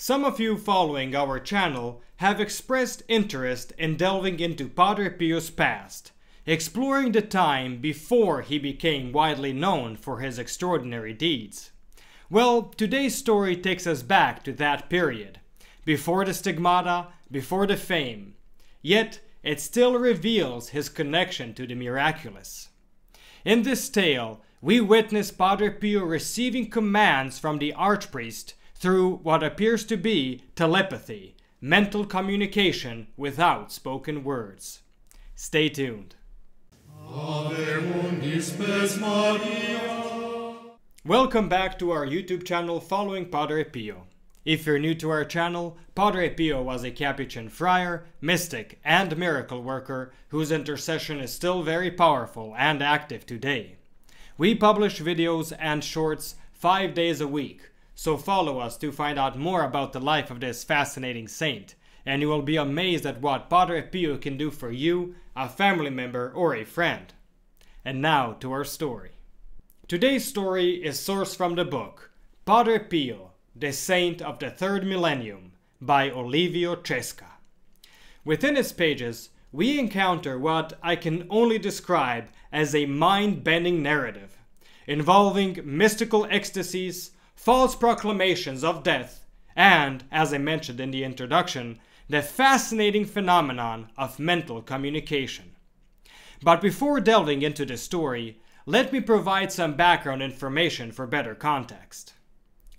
Some of you following our channel have expressed interest in delving into Padre Pio's past, exploring the time before he became widely known for his extraordinary deeds. Well, today's story takes us back to that period, before the stigmata, before the fame. Yet, it still reveals his connection to the miraculous. In this tale, we witness Padre Pio receiving commands from the archpriest through what appears to be telepathy, mental communication without spoken words. Stay tuned. Welcome back to our YouTube channel following Padre Pio. If you're new to our channel, Padre Pio was a Capuchin friar, mystic, and miracle worker whose intercession is still very powerful and active today. We publish videos and shorts 5 days a week, so follow us to find out more about the life of this fascinating saint, and you will be amazed at what Padre Pio can do for you, a family member, or a friend. And now to our story. Today's story is sourced from the book Padre Pio, the Saint of the Third Millennium by Olivio Cesca. Within its pages, we encounter what I can only describe as a mind-bending narrative, involving mystical ecstasies, false proclamations of death, and, as I mentioned in the introduction, the fascinating phenomenon of mental communication. But before delving into the story, let me provide some background information for better context.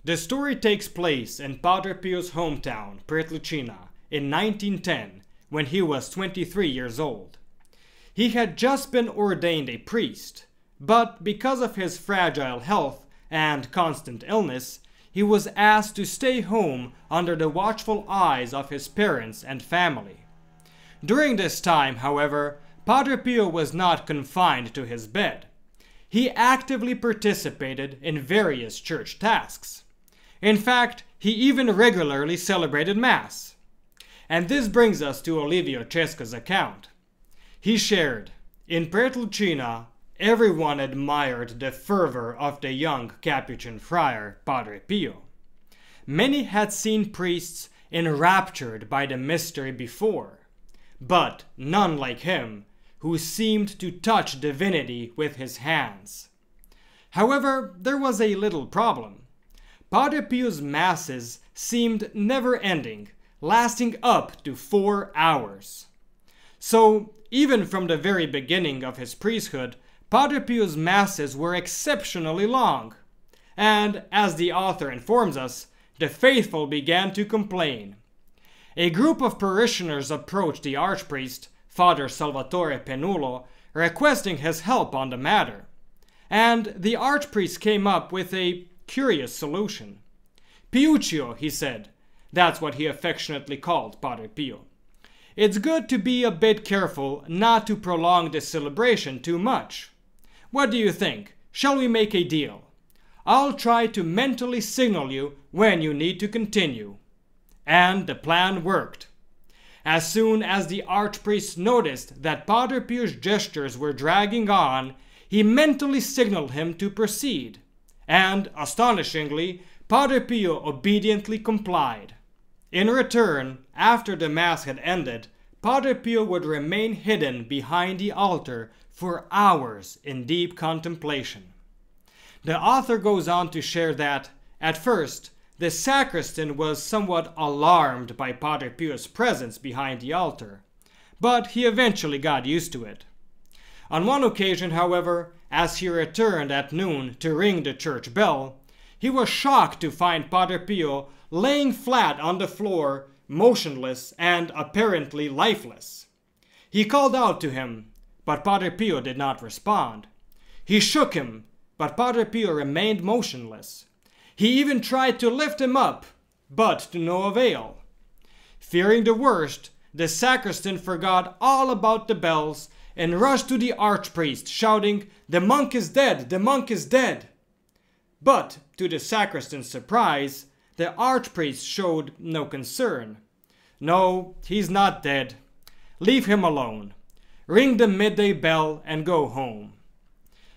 The story takes place in Padre Pio's hometown, Pietrelcina, in 1910, when he was 23 years old. He had just been ordained a priest, but because of his fragile health and constant illness, he was asked to stay home under the watchful eyes of his parents and family. During this time, however, Padre Pio was not confined to his bed. He actively participated in various church tasks. In fact, he even regularly celebrated Mass. And this brings us to Olivio Cesca's account. He shared, "In Pietrelcina, everyone admired the fervor of the young Capuchin friar, Padre Pio. Many had seen priests enraptured by the mystery before, but none like him, who seemed to touch divinity with his hands. However, there was a little problem. Padre Pio's masses seemed never-ending, lasting up to 4 hours. So, even from the very beginning of his priesthood, Padre Pio's masses were exceptionally long. And, as the author informs us, the faithful began to complain. A group of parishioners approached the archpriest, Father Salvatore Penulo, requesting his help on the matter. And the archpriest came up with a curious solution. "Piuccio," he said, that's what he affectionately called Padre Pio, "it's good to be a bit careful not to prolong the celebration too much. What do you think? Shall we make a deal? I'll try to mentally signal you when you need to continue." And the plan worked. As soon as the archpriest noticed that Padre Pio's gestures were dragging on, he mentally signaled him to proceed. And, astonishingly, Padre Pio obediently complied. In return, after the Mass had ended, Padre Pio would remain hidden behind the altar for hours in deep contemplation. The author goes on to share that, at first, the sacristan was somewhat alarmed by Padre Pio's presence behind the altar, but he eventually got used to it. On one occasion, however, as he returned at noon to ring the church bell, he was shocked to find Padre Pio laying flat on the floor, motionless and apparently lifeless. He called out to him, but Padre Pio did not respond. He shook him, but Padre Pio remained motionless. He even tried to lift him up, but to no avail. Fearing the worst, the sacristan forgot all about the bells and rushed to the archpriest, shouting, "The monk is dead! The monk is dead!" But, to the sacristan's surprise, the archpriest showed no concern. "No, he's not dead. Leave him alone. Ring the midday bell and go home."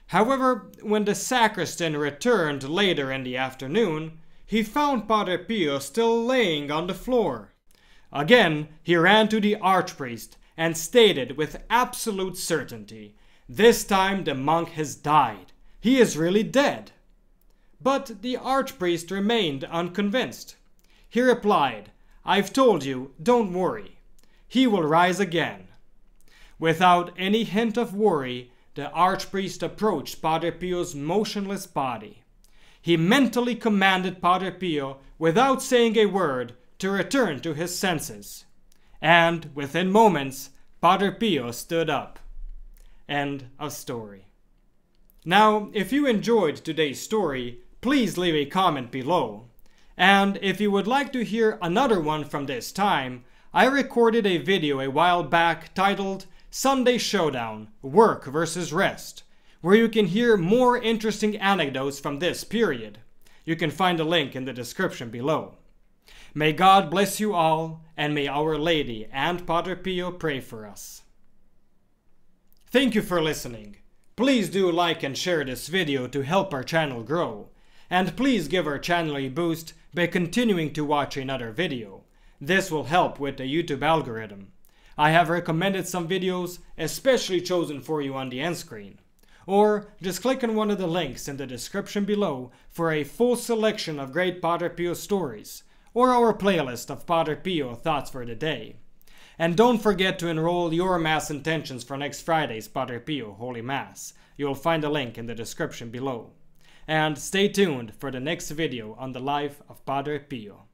However, when the sacristan returned later in the afternoon, he found Padre Pio still laying on the floor. Again, he ran to the archpriest and stated with absolute certainty, "This time the monk has died. He is really dead." But the archpriest remained unconvinced. He replied, "I've told you, don't worry. He will rise again." Without any hint of worry, the archpriest approached Padre Pio's motionless body. He mentally commanded Padre Pio, without saying a word, to return to his senses. And within moments, Padre Pio stood up. End of story. Now, if you enjoyed today's story, please leave a comment below. And if you would like to hear another one from this time, I recorded a video a while back titled Sunday Showdown, Work versus Rest, where you can hear more interesting anecdotes from this period. You can find a link in the description below. May God bless you all, and may Our Lady and Padre Pio pray for us. Thank you for listening. Please do like and share this video to help our channel grow. And please give our channel a boost by continuing to watch another video. This will help with the YouTube algorithm. I have recommended some videos especially chosen for you on the end screen. Or just click on one of the links in the description below for a full selection of great Padre Pio stories, or our playlist of Padre Pio Thoughts for the Day. And don't forget to enroll your Mass intentions for next Friday's Padre Pio Holy Mass. You'll find a link in the description below. And stay tuned for the next video on the life of Padre Pio.